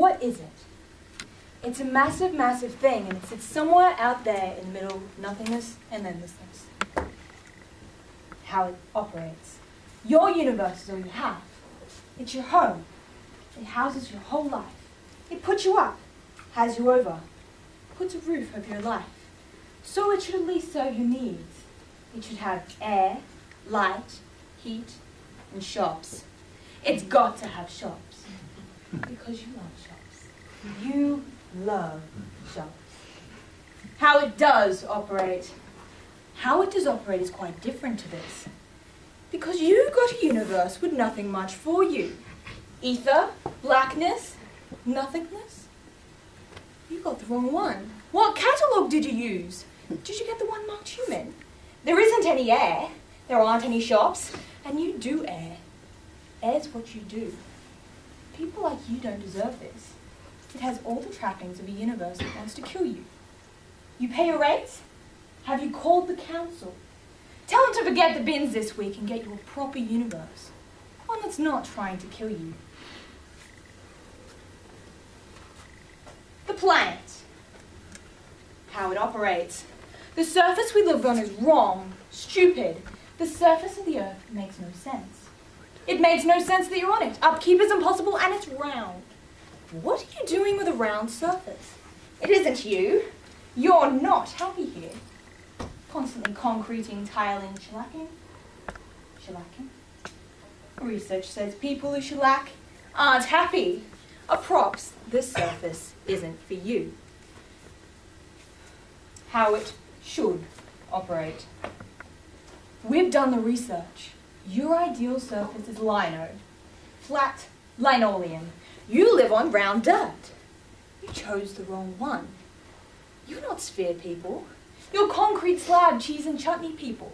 what is it? It's a massive, massive thing, and it sits somewhere out there in the middle of nothingness and endlessness. How it operates. Your universe is all you have. It's your home. It houses your whole life. It puts you up, has you over, puts a roof over your life. So it should at least serve your needs. It should have air, light, heat, and shops. It's got to have shops. Because you love shops. You love shops. How it does operate. How it does operate is quite different to this. Because you got a universe with nothing much for you. Ether, blackness, nothingness. You got the wrong one. What catalogue did you use? Did you get the one marked human? There isn't any air. There aren't any shops. And you do air. Air's what you do. People like you don't deserve this. It has all the trappings of a universe that wants to kill you. You pay a rate? Have you called the council? Tell them to forget the bins this week and get you a proper universe. One that's not trying to kill you. The planet. How it operates. The surface we live on is wrong, stupid. The surface of the Earth makes no sense. It makes no sense that you're on it. Upkeep is impossible and it's round. What are you doing with a round surface? It isn't you. You're not happy here. Constantly concreting, tiling, shellacking. Shellacking? Research says people who shellac aren't happy. A props, this surface isn't for you. How it should operate. We've done the research. Your ideal surface is lino. Flat linoleum. You live on round dirt. You chose the wrong one. You're not sphere people. You're concrete slab, cheese and chutney people.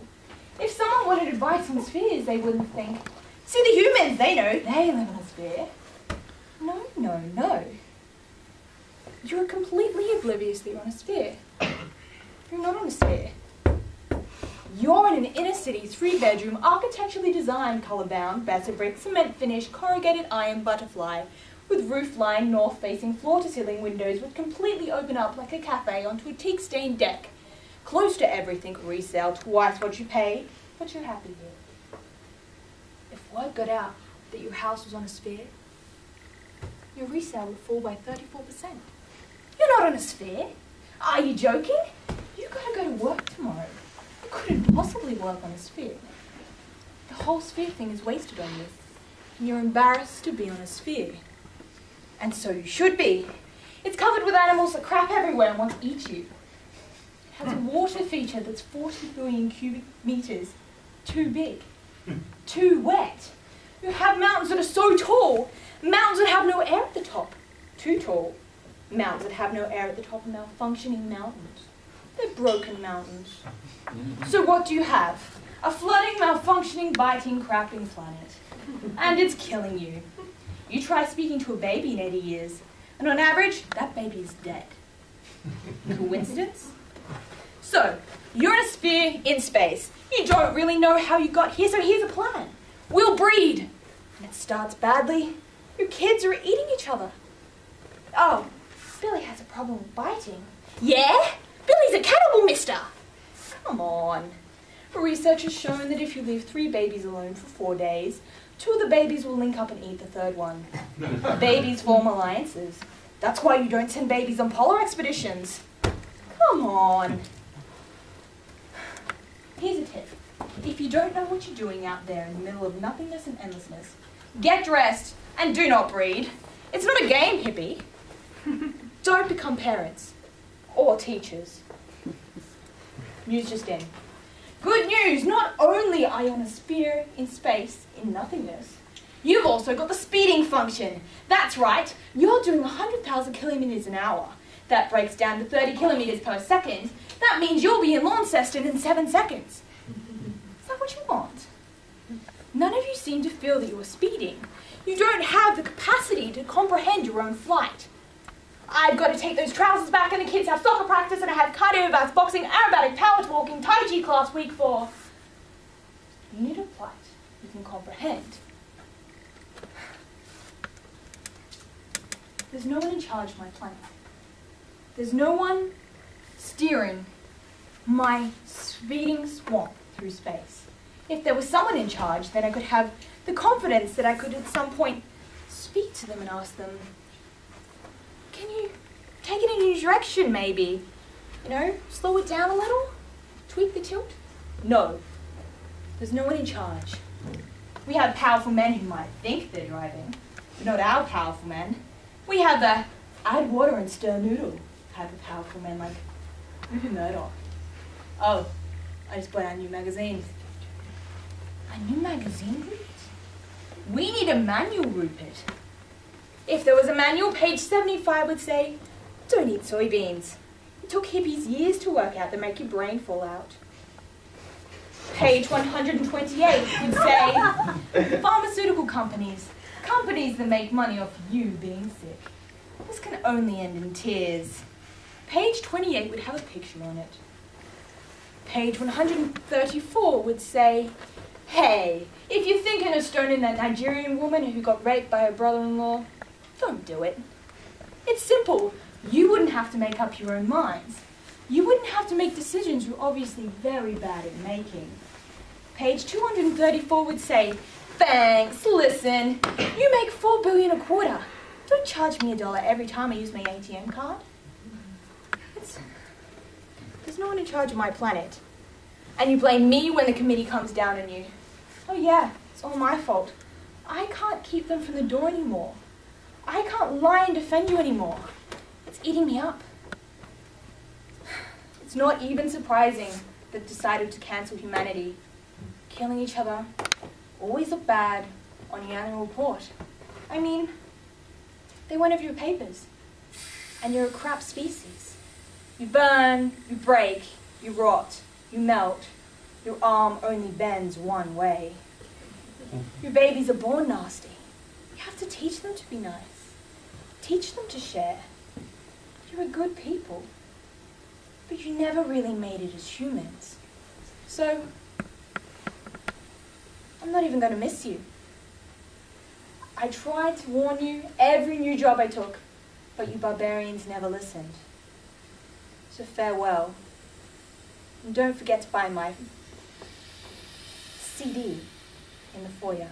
If someone wanted advice on spheres, they wouldn't think, see the humans, they know, they live on a sphere. No, no, no. You're completely oblivious that you're on a sphere. You're not on a sphere. You're in an inner city, 3-bedroom, architecturally designed, colour-bound, better brick, cement finish, corrugated iron butterfly, with roof-lined, north-facing, floor-to-ceiling windows which completely open up like a cafe onto a teak-stained deck. Close to everything, resale, twice what you pay, but you're happy here. If word got out that your house was on a sphere, your resale would fall by 34%. You're not on a sphere. Are you joking? You gotta go to work tomorrow. You couldn't possibly work on a sphere. The whole sphere thing is wasted on you. And you're embarrassed to be on a sphere. And so you should be. It's covered with animals that crap everywhere and want to eat you. It has a water feature that's 40 billion cubic meters too big. Too wet. You have mountains that are so tall. Mountains that have no air at the top. Too tall. Mountains that have no air at the top are malfunctioning mountains. They're broken mountains. So what do you have? A flooding, malfunctioning, biting, crapping planet. And it's killing you. You try speaking to a baby in 80 years, and on average, that baby is dead. Coincidence? So, you're in a sphere in space. You don't really know how you got here, so here's a plan. We'll breed. And it starts badly. Your kids are eating each other. Oh, Billy has a problem with biting. Yeah? Billy's a cannibal, mister. Come on. Research has shown that if you leave 3 babies alone for 4 days, 2 of the babies will link up and eat the 3rd one. Babies form alliances. That's why you don't send babies on polar expeditions. Come on. Here's a tip. If you don't know what you're doing out there in the middle of nothingness and endlessness, get dressed and do not breed. It's not a game, hippie. Don't become parents or teachers. News just in. Good news, not only are you on a sphere in space in nothingness, you've also got the speeding function. That's right, you're doing 100,000 kilometers an hour. That breaks down to 30 kilometers per second. That means you'll be in Launceston in 7 seconds. Is that what you want? None of you seem to feel that you are speeding. You don't have the capacity to comprehend your own flight. I've got to take those trousers back and the kids have soccer practice and I have cardiovascular boxing, aerobatic, power walking, Tai Chi class week 4. You need a flight you can comprehend. There's no one in charge of my planet. There's no one steering my speeding swamp through space. If there was someone in charge, then I could have the confidence that I could at some point speak to them and ask them, can you take it in a new direction maybe? You know, slow it down a little? Tweak the tilt? No. There's no one in charge. We have powerful men who might think they're driving, but not our powerful men. We have the add water and stir noodle type of powerful men like Rupert Murdoch. Oh, I just bought our new magazine. A new magazine, Rupert? We need a manual, Rupert. If there was a manual, page 75 would say, don't eat soybeans. It took hippies years to work out that make your brain fall out. Page 128 would say, pharmaceutical companies, companies that make money off you being sick. This can only end in tears. Page 28 would have a picture on it. Page 134 would say, hey, if you're thinking of stoning that Nigerian woman who got raped by her brother-in-law, don't do it. It's simple. You wouldn't have to make up your own minds. You wouldn't have to make decisions you're obviously very bad at making. Page 234 would say, thanks, listen, you make $4 billion a quarter. Don't charge me $1 every time I use my ATM card. There's no one in charge of my planet. And you blame me when the committee comes down on you. Oh yeah, it's all my fault. I can't keep them from the door anymore. I can't lie and defend you anymore. It's eating me up. It's not even surprising that decided to cancel humanity. Killing each other always look bad on your annual report. I mean, they went over your papers. And you're a crap species. You burn, you break, you rot, you melt. Your arm only bends one way. Your babies are born nasty. You have to teach them to be nice. Teach them to share. You're a good people. But you never really made it as humans. So, I'm not even going to miss you. I tried to warn you every new job I took, but you barbarians never listened. So farewell. And don't forget to buy my CD in the foyer.